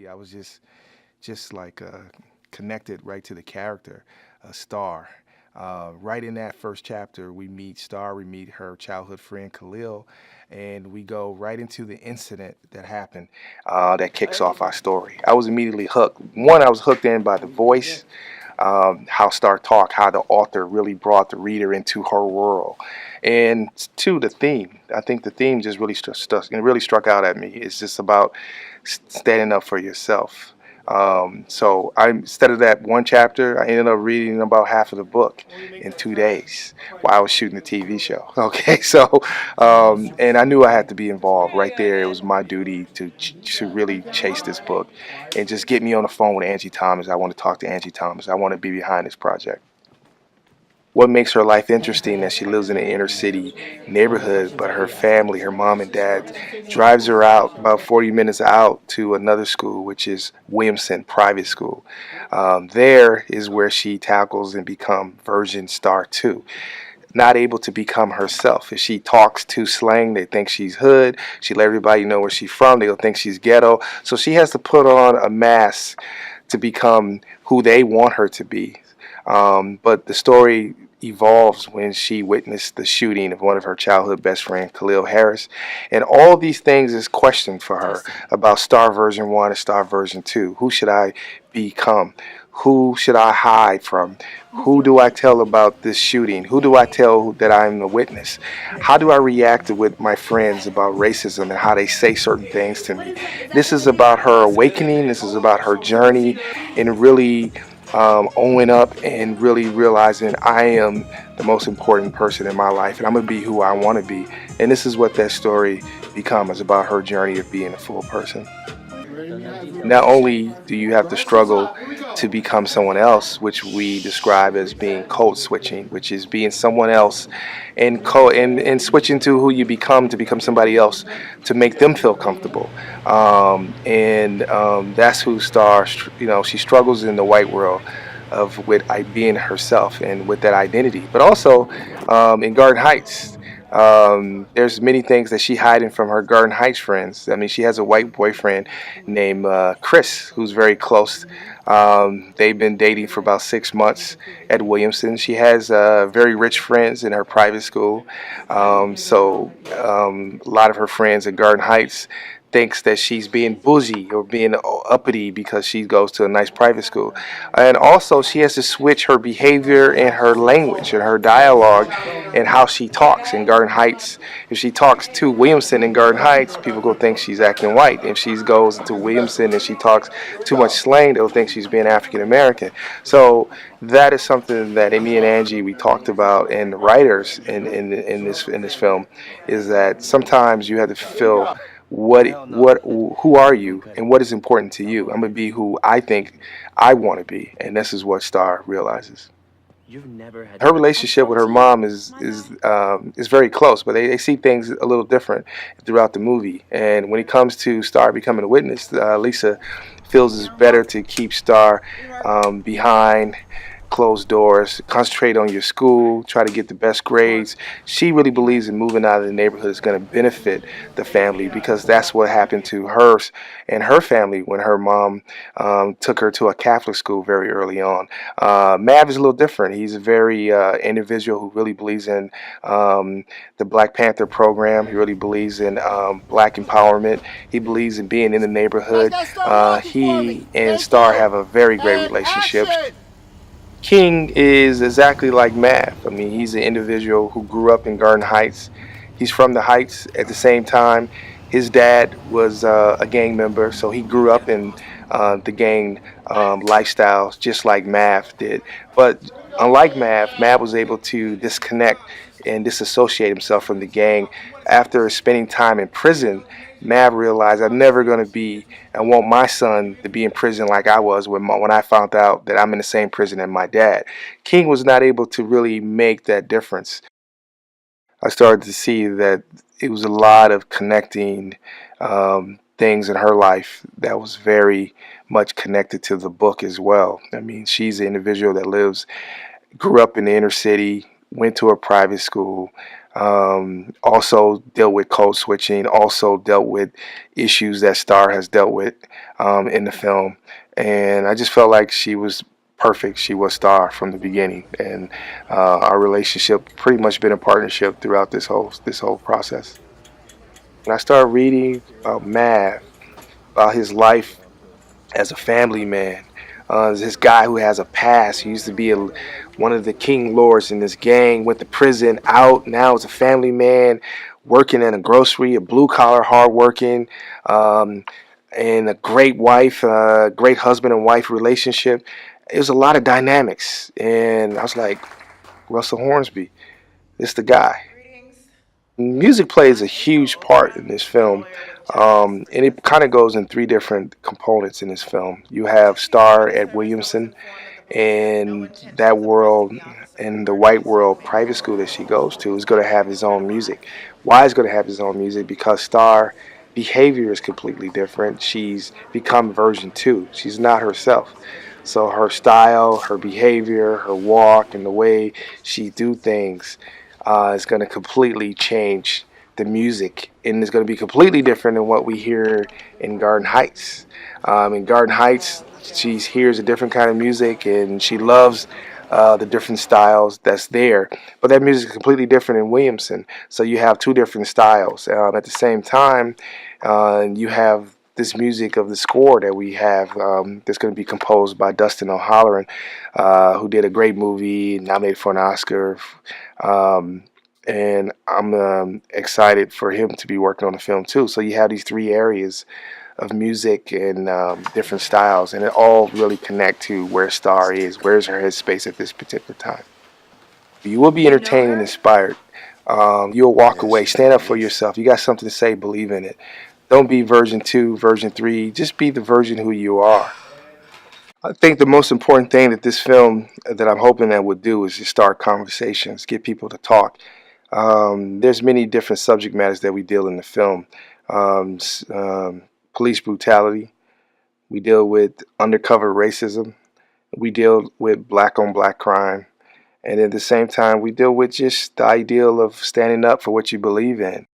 immediately I was just like connected right to the character, Star. Right in that first chapter, we meet Star, we meet her childhood friend Khalil, and we go right into the incident that happened that kicks off our story. I was immediately hooked. One, I was hooked in by the voice, how Star talked, how the author really brought the reader into her world. And two, the theme. I think the theme just really really struck out at me. It's just about standing up for yourself. So I instead of that one chapter, I ended up reading about half of the book in 2 days while I was shooting the TV show. Okay, so and I knew I had to be involved right there. It was my duty to really chase this book and just get me on the phone with Angie Thomas. I want to talk to Angie Thomas. I want to be behind this project. What makes her life interesting that she lives in an inner city neighborhood, but her family, her mom and dad, drives her out about 40 minutes out to another school, which is Williamson Private School. There is where she tackles and become version star 2, not able to become herself. If she talks too slang, they think she's hood. She let everybody know where she's from. They'll think she's ghetto. So she has to put on a mask to become who they want her to be. But the story evolves when she witnessed the shooting of one of her childhood best friend, Khalil Harris. And all these things is questioned for her about Star version 1 and Star version 2. Who should I become? Who should I hide from? Who do I tell about this shooting? Who do I tell that I'm a witness? How do I react with my friends about racism and how they say certain things to me? This is about her awakening. This is about her journey and really owning up and really realizing I am the most important person in my life and I'm going to be who I want to be. And this is what that story becomes about her journey of being a full person. Not only do you have to struggle to become someone else, which we describe as being code switching, which is being someone else and switching to who you become to become somebody else to make them feel comfortable. And that's who Star, she struggles in the white world of with being herself and with that identity, but also in Garden Heights. There's many things that she hiding from her Garden Heights friends. I mean, she has a white boyfriend named Chris, who's very close. They've been dating for about 6 months at Williamson. She has very rich friends in her private school. A lot of her friends at Garden Heights thinks that she's being bougie or being uppity because she goes to a nice private school. And also she has to switch her behavior and her language and her dialogue and how she talks in Garden Heights. If she talks to Williamson in Garden Heights, people will think she's acting white. If she goes to Williamson and she talks too much slang, they'll think she's being African American. So that is something that me and Angie we talked about, and the writers in this film, is that sometimes you have to feel who are you and what is important to you. I'm gonna be who I think I want to be, and this is what Star realizes. Her relationship with her mom is very close, but they see things a little different throughout the movie. And when it comes to Star becoming a witness, Lisa feels it's better to keep Star behind closed doors, concentrate on your school, try to get the best grades. She really believes in moving out of the neighborhood is going to benefit the family because that's what happened to her and her family when her mom took her to a Catholic school very early on. Mav is a little different. He's a very individual who really believes in the Black Panther program. He really believes in black empowerment. He believes in being in the neighborhood. He and Star have a very great relationship. King is exactly like Math. I mean, he's an individual who grew up in Garden Heights. He's from the Heights. At the same time, his dad was a gang member, so he grew up in the gang lifestyles just like Math did. But unlike Math was able to disconnect and disassociate himself from the gang after spending time in prison. Mav realized I'm never going to be, I want my son to be in prison like I was when I found out that I'm in the same prison as my dad. King was not able to really make that difference. I started to see that it was a lot of connecting things in her life that was very much connected to the book as well. I mean, she's an individual that grew up in the inner city, went to a private school, Also dealt with code switching, also dealt with issues that Star has dealt with in the film. And I just felt like she was perfect. She was Star from the beginning, and our relationship pretty much been a partnership throughout this whole process. When I started reading about Mav, about his life as a family man. This guy who has a past. He used to be one of the king lords in this gang, went to prison, out, now is a family man, working in a grocery, a blue collar, hard working, um, and a great wife, great husband and wife relationship. It was a lot of dynamics. And I was like, Russell Hornsby, this the guy. Music plays a huge part in this film, and it kind of goes in three different components in this film. You have Star Ed Williamson and that world, and the white world private school that she goes to is going to have his own music. Why is going to have his own music? Because Star behavior is completely different. She's become version 2. She's not herself. So her style, her behavior, her walk, and the way she do things is going to completely change the music, and it's going to be completely different than what we hear in Garden Heights. In Garden Heights, she hears a different kind of music, and she loves the different styles that's there. But that music is completely different in Williamson. So you have two different styles. At the same time, you have this music of the score that we have that's going to be composed by Dustin O'Halloran, who did a great movie, nominated for an Oscar. Um, and I'm excited for him to be working on the film too. So you have these three areas of music and different styles, and it all really connect to where Star is, where's her headspace at this particular time. You will be entertained and inspired. You'll walk away, stand up for yourself. You got something to say, believe in it. Don't be version 2, version 3. Just be the version who you are. I think the most important thing that this film that I'm hoping that would do is just start conversations, get people to talk. There's many different subject matters that we deal in the film. Um, Police brutality. We deal with undercover racism. We deal with black on black crime. And at the same time, we deal with just the ideal of standing up for what you believe in.